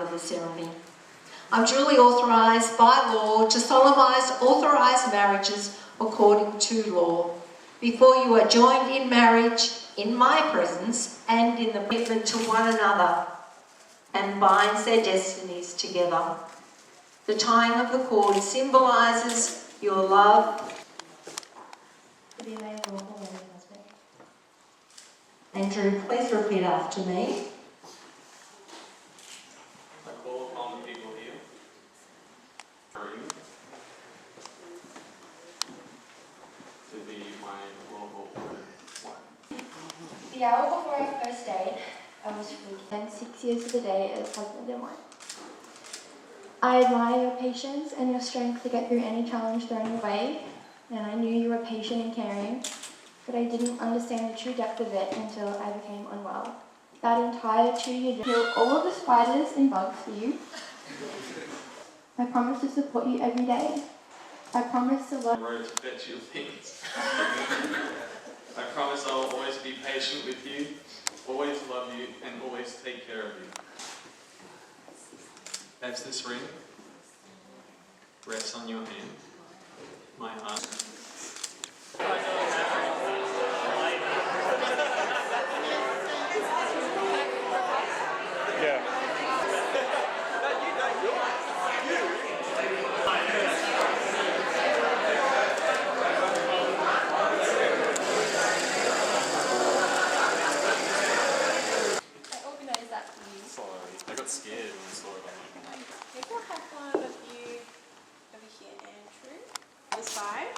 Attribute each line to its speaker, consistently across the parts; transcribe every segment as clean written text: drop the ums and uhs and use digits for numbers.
Speaker 1: part of the ceremony. I'm duly authorised by law to solemnise authorised marriages according to law. Before you are joined in marriage in my presence and in the commitment to one another and binds their destinies together. The tying of the cord symbolises your love. Andrew, please repeat after me.
Speaker 2: I call upon the people here. To be my lawful wife.
Speaker 3: The hour before our first date, I was freaking. And 6 years to the day as husband and wife. I admire your patience and your strength to get through any challenge thrown your way, and I knew you were patient and caring, but I didn't understand the true depth of it until I became unwell. That entire 2 years killed all of the spiders and bugs for you. I promise to support you every day. I promise to love.
Speaker 2: Road to fetch your things. I promise I will always be patient with you, always love you, and always take care of you. As this ring rests on your hand, my heart.
Speaker 4: Yeah.
Speaker 2: I got scared when I saw it.
Speaker 5: Maybe I'll have one of you over here, Andrew. This side.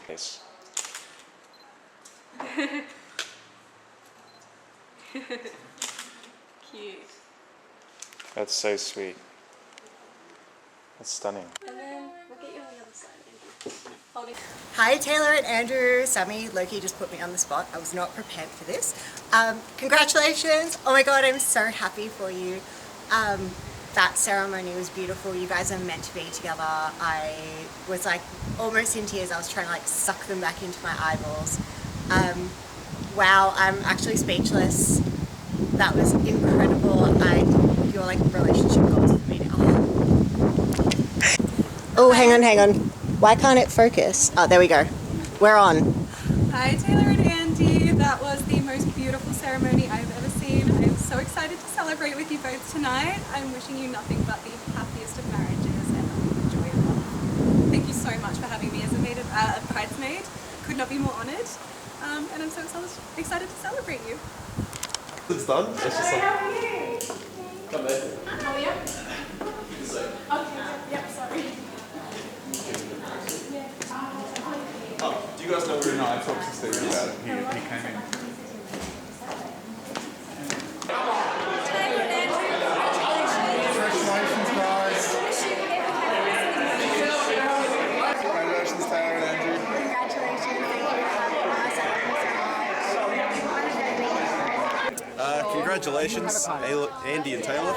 Speaker 4: Yes.
Speaker 5: Cute.
Speaker 4: That's so sweet. That's stunning.
Speaker 5: And then we'll get you on the other side, Andrew. Holding.
Speaker 6: Hi Taylor and Andrew, Sammy, Loki just put me on the spot. I was not prepared for this. Congratulations! Oh my god, I'm so happy for you. That ceremony was beautiful. You guys are meant to be together. I was like almost in tears. I was trying to like suck them back into my eyeballs. Wow, I'm actually speechless. That was incredible. Your like relationship goals for me now. Oh, hang on. Why can't it focus? Oh, there we go. We're on.
Speaker 5: Hi Taylor and Andy. That was the most beautiful ceremony I've ever seen. I'm so excited to celebrate with you both tonight. I'm wishing you nothing but the happiest of marriages and joy of love. Thank you so much for having me as a bridesmaid. Could not be more honoured. And I'm so excited to celebrate you.
Speaker 7: It's done. It's just like.
Speaker 5: How are you?
Speaker 2: Come back.
Speaker 5: How are you? Okay. Yep. Sorry.
Speaker 7: Oh, do you guys know where? No, I talked to Steve about it. He came in. Congratulations, guys. Congratulations, Taylor and Andrew.
Speaker 8: Congratulations, Andy and Taylor.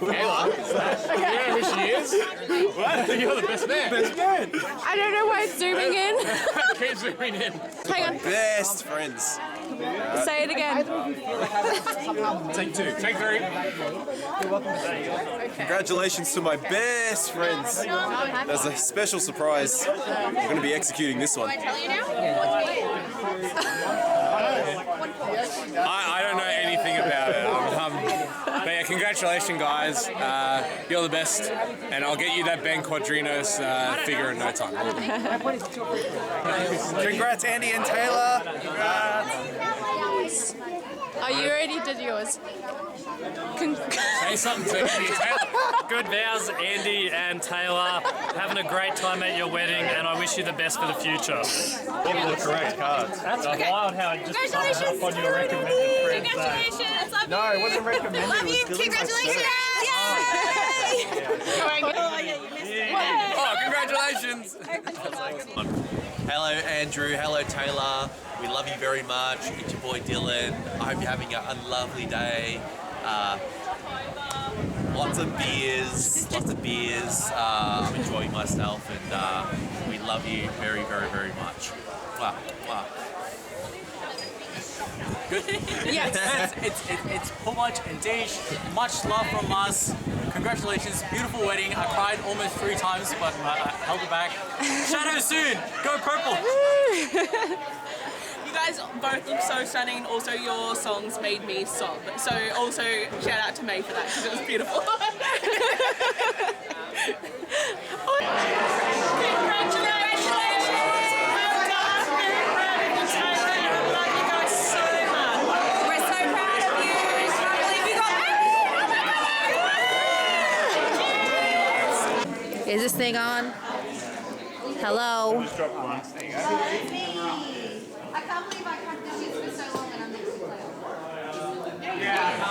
Speaker 4: You know who she is? What? You're the best man. Best man.
Speaker 5: I don't know why it's zooming in.
Speaker 4: Keep zooming in.
Speaker 5: Hang on.
Speaker 8: Best friends.
Speaker 5: Say it again.
Speaker 4: Take two. Take three.
Speaker 8: Congratulations to my best friends. There's a special surprise. We're going to be executing this one.
Speaker 4: I don't know anything about it. But yeah, congratulations, guys. You're the best, and I'll get you that Ben Quadrinos figure in no time.
Speaker 8: Congrats, Andy and Taylor.
Speaker 5: Oh, you already did yours.
Speaker 4: Say something to Andy and Taylor.
Speaker 9: Good vows, Andy and Taylor. Having a great time at your wedding, and I wish you the best for the future.
Speaker 8: All the correct cards.
Speaker 9: That's wild how it just popped up on your recommended friends.
Speaker 5: Congratulations. Love
Speaker 8: No, it wasn't recommended.
Speaker 5: Love you. Congratulations. Yay!
Speaker 4: Oh, congratulations.
Speaker 10: Hello Andrew, hello Taylor, we love you very much, it's your boy Dylan, I hope you're having a lovely day, lots of beers, I'm enjoying myself and we love you very, very, very much. Mwah, mwah.
Speaker 11: Good. Yes. It's Pomach and Dish. Much love from us. Congratulations, beautiful wedding. I cried almost 3 times, but I held it back. Shadow soon. Go purple.
Speaker 12: You guys both look so stunning, and also your songs made me sob. So also shout out to May for that because it was beautiful.
Speaker 13: Is this thing on? Hello?
Speaker 14: Just drop one. There you go.
Speaker 15: I can't believe I can't do this for so long and I'm next to play.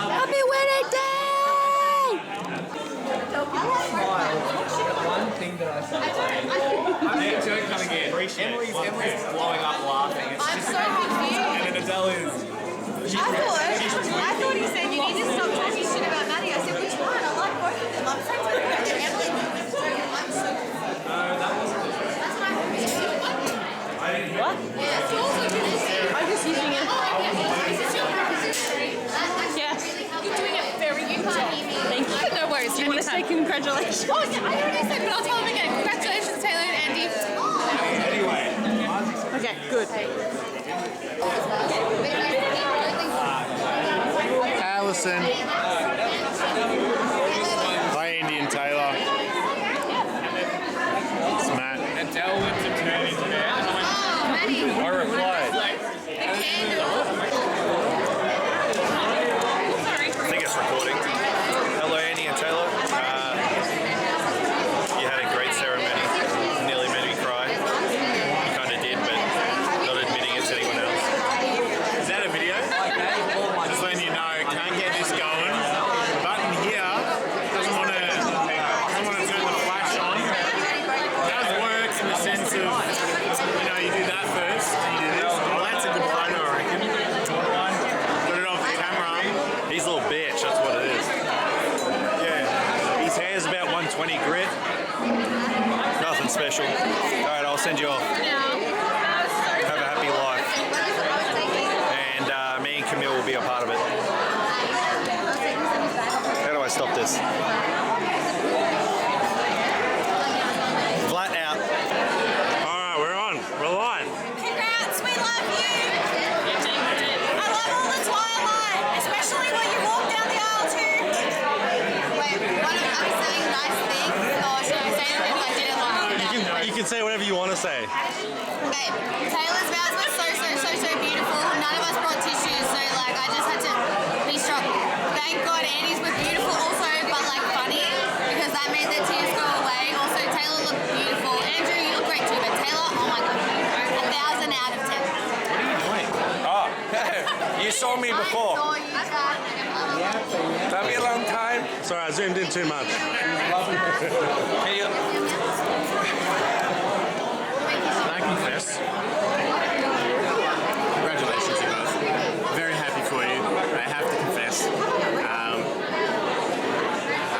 Speaker 13: Happy wedding day!
Speaker 16: One thing that I said.
Speaker 14: Yeah, Joe coming in. Emily's blowing up laughing. It's
Speaker 15: I'm
Speaker 14: just,
Speaker 15: so confused.
Speaker 14: and then Adele is.
Speaker 15: I thought he said you need to stop talking shit about Maddie. I said, which one? I like both of them. I'm friends with them. Emily, I'm so confused.
Speaker 14: That wasn't.
Speaker 15: That's what I heard.
Speaker 14: What?
Speaker 15: Yeah, Jules are good.
Speaker 13: I'm just using it.
Speaker 15: Yes. You're doing it very good.
Speaker 13: Thank you. No worries. You want to say congratulations?
Speaker 15: Oh, yeah, I already said, but I'll tell them again. Congratulations, Taylor and Andy.
Speaker 14: Anyway.
Speaker 13: Okay, good.
Speaker 14: Allison. Hi, Andy and Taylor. It's Matt.
Speaker 4: Adele went to turn into that.
Speaker 14: I replied. I think it's recording. Hello, Andy and Taylor. You had a great ceremony. Nearly made me cry. You kind of did, but not admitting it to anyone else. Is that a video? Just letting you know, can't get this going. Button here doesn't want to turn the flash on. It does work in the sense of, you do that first, and you do this. Well, that's a good photo, I reckon. Put it off the camera. He's a little bitch, that's what it is. Yeah. His hair's about 120 grit. Nothing special. Alright, I'll send you off. Have a happy life. And me and Camille will be a part of it. How do I stop this? Flat out. Alright, we're on. We're live.
Speaker 15: Congrats, we love you. I love all the twilight, especially when you walk down the aisle too. Wait, what am I saying nice things? Or should I say them if I didn't like them?
Speaker 14: You can say whatever you want to say.
Speaker 15: Okay, Taylor's vows were so beautiful. None of us brought tissues, so I just had to be strong. Thank God Annie's were beautiful also, but funny, because that made the tears go away. Also, Taylor looked beautiful. Andrew, you look great too, but Taylor, oh my God, 1,000 out of 10.
Speaker 14: What are you doing? Oh, you saw me before.
Speaker 15: I saw you, Dad.
Speaker 14: That'll be a long time. Sorry, I zoomed in too much. Can you confess?
Speaker 17: Congratulations, you guys. Very happy for you. I have to confess. I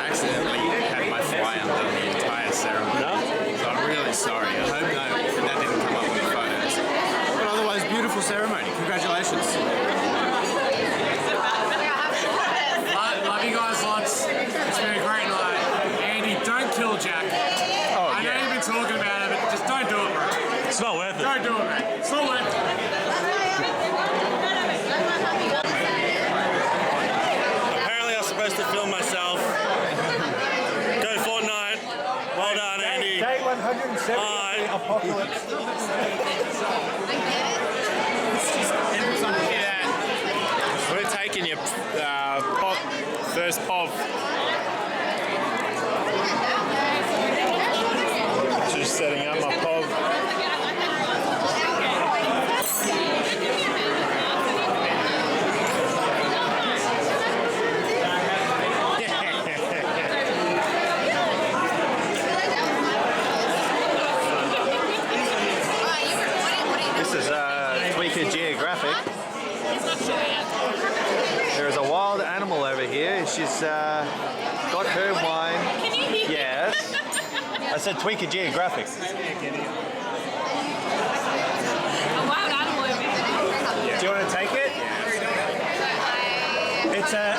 Speaker 17: accidentally had my fly under the entire ceremony.
Speaker 14: No?
Speaker 17: So I'm really sorry. I hope that didn't come up in the photos. But otherwise, beautiful ceremony. Congratulations. Love you guys lots. It's been a great night. Andy, don't kill Jack.
Speaker 14: Oh,
Speaker 17: I know you've been talking about it, but just don't do it, bro.
Speaker 14: It's not worth it.
Speaker 17: Don't do it, mate. It's not worth it.
Speaker 14: Apparently I was supposed to film myself. Go Fortnite. Well done, Andy.
Speaker 16: Day 170
Speaker 14: Bye.
Speaker 16: Apocalypse.
Speaker 14: We're taking your first pop. Just setting up my pop. This is Tweaker Geographic. There is a wild animal over here. She's got her wine.
Speaker 15: Can you hear?
Speaker 14: Yes. I said Tweaker Geographic.
Speaker 15: A wild animal over here.
Speaker 14: Do you want to take it?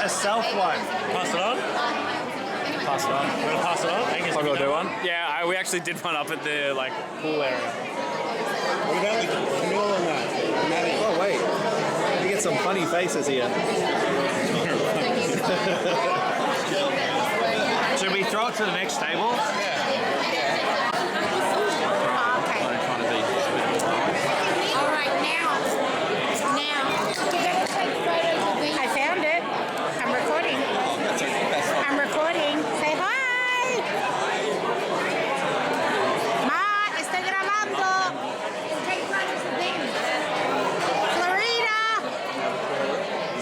Speaker 14: myself one.
Speaker 9: Pass it on.
Speaker 14: Pass it on.
Speaker 9: You want to pass it on?
Speaker 14: I've got to do one. Yeah, we actually did one up at the pool area.
Speaker 8: What about the Camille and that? Maddie? Oh wait, we get some funny faces here.
Speaker 14: Should we throw it to the next table?
Speaker 13: I found it. I'm recording. I'm recording. Say hi. Ma, estoy grabando. Florida.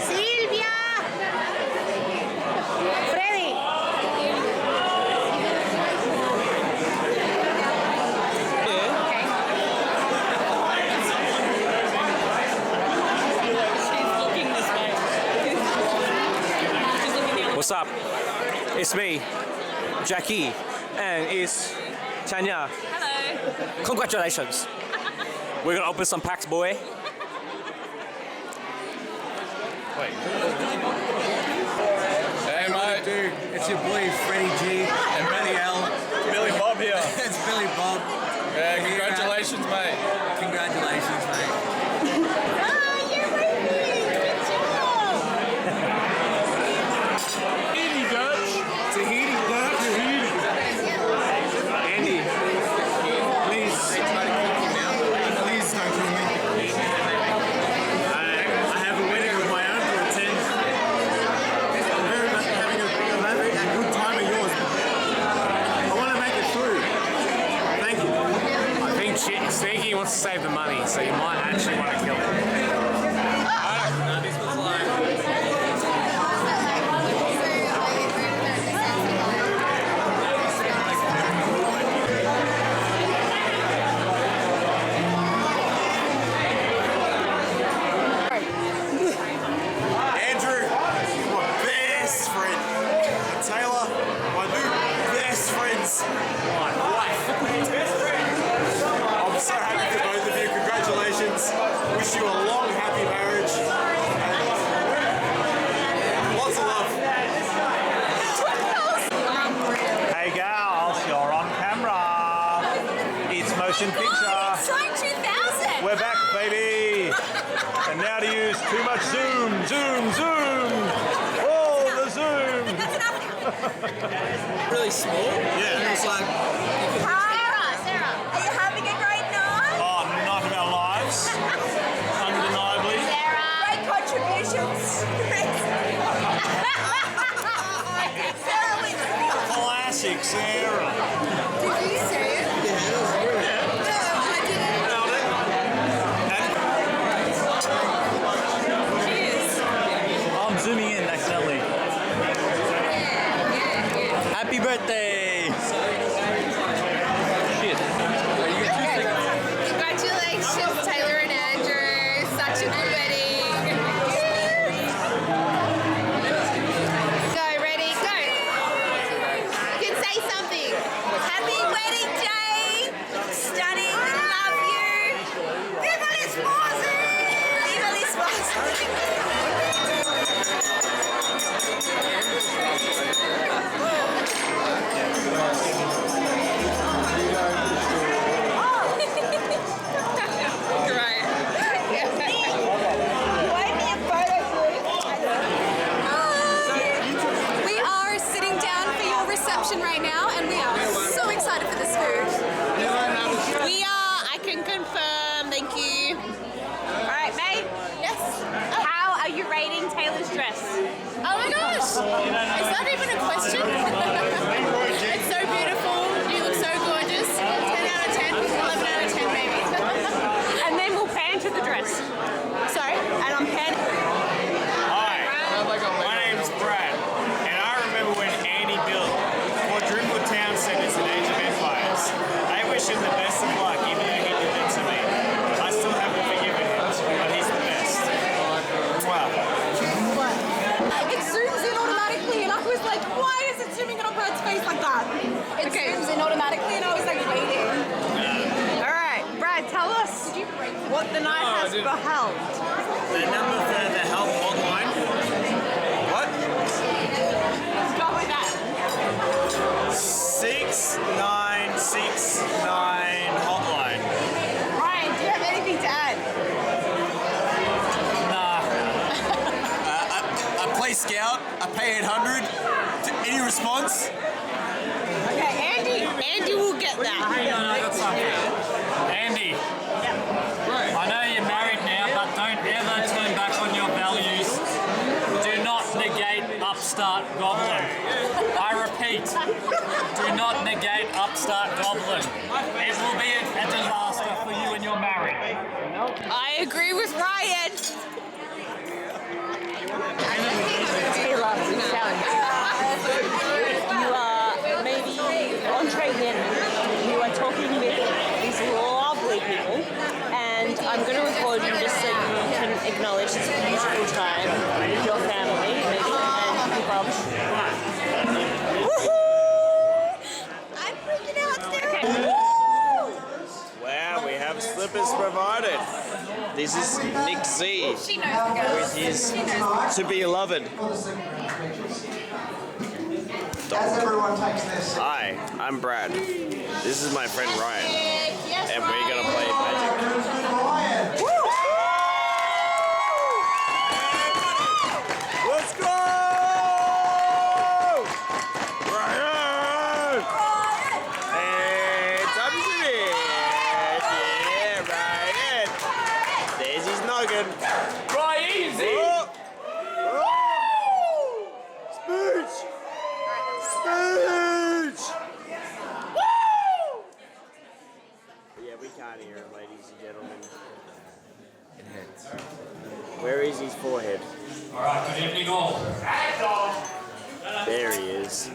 Speaker 13: Silvia. Freddy.
Speaker 18: What's up? It's me, Jackie, and it's Tanya.
Speaker 12: Hello.
Speaker 18: Congratulations. We're gonna open some packs, boy.
Speaker 17: Wait. Hey, mate. Dude, it's your boy Freddie G and Matty L.
Speaker 14: Billy Bob here.
Speaker 17: It's Billy Bob.
Speaker 14: Yeah, congratulations, mate.
Speaker 17: Congratulations, mate.
Speaker 8: Andy, please don't kill me.
Speaker 14: I have a wedding of my own to attend.
Speaker 8: I'm very much having a good time of yours. I want to make it through. Thank you.
Speaker 4: I think Sneaky wants to save the money, so you might actually want to kill him.
Speaker 11: This was like...
Speaker 8: Andrew, you're my best friend. And Taylor, my new best friends. My wife. I'm so happy for both of you. Congratulations. Wish you a long, happy marriage. And lots of love.
Speaker 14: Hey gals, you're on camera. It's motion picture.
Speaker 15: It's like 2000.
Speaker 14: We're back, baby. And now to use too much zoom, zoom, zoom. Oh, the zoom.
Speaker 11: really small.
Speaker 14: Yeah.
Speaker 11: And it was like...
Speaker 15: Sarah, are you having a great night?
Speaker 14: Oh, night of our lives. Undeniably.
Speaker 15: Great contributions. Sarah wins.
Speaker 14: Classic Sarah.
Speaker 15: Did you see it?
Speaker 11: I'm zooming in accidentally. Happy birthday! Shit.
Speaker 15: Congratulations, Taylor and Andrew. Such a good wedding. Go, ready, go. You can say something. Happy wedding day. Stunning. We love you. Viva les Sposi. Viva les
Speaker 5: We are sitting down for your reception right now, and we are so excited for this food.
Speaker 15: We are, I can confirm, thank you. Alright, babe. Yes. How are you rating Taylor's dress? Oh my gosh! Is that even a question? It's so beautiful, you look so gorgeous. 10 out of 10, 11 out of 10 maybe. And then we'll pan to the dress. Sorry, and I'm panning.
Speaker 14: Hi, my name's Brad, and I remember when Andy built quadruple town centers in Age of Empires. I wish him the best of luck, even though he did it to me. I still haven't forgiven him, but he's the best. Wow.
Speaker 5: It zooms in automatically, and I was like, why is it zooming in on Brad's face like that? It zooms in automatically, and I was like, waiting.
Speaker 13: Alright, Brad, tell us what the night has beheld.
Speaker 14: The number for the help hotline. What?
Speaker 8: 69 hotline.
Speaker 12: Ryan, do you have anything to add?
Speaker 8: I play Scout. I pay 800. Any response?
Speaker 12: Okay, Andy will get that.
Speaker 9: Hang on, I got something. Andy, I know you're married now, but don't ever turn back on your values. Do not negate upstart goblin. I repeat, do not negate upstart goblin. It will be a disaster for you and your marriage.
Speaker 12: I agree with Ryan.
Speaker 19: Taylor, you are maybe entree in. You are talking with these lovely people, and I'm going to record you just so you can acknowledge this beautiful time with your family, maybe, and your Bob.
Speaker 12: I'm freaking out,
Speaker 19: Okay.
Speaker 17: Wow, we have slippers provided. This is Nick Z
Speaker 12: She knows the girls.
Speaker 17: with his to-be-loved.
Speaker 20: As everyone takes their seat.
Speaker 17: Hi, I'm Brad. This is my friend Ryan, and we're gonna play Magic. Let's go! Ryan! Hey, Thompson! Yeah, Ryan! There's his noggin.
Speaker 9: Right, easy!
Speaker 17: Spooch! Spooch! Yeah, we can't hear him, ladies and gentlemen. Where is his forehead?
Speaker 9: Alright, good evening all.
Speaker 17: There he is.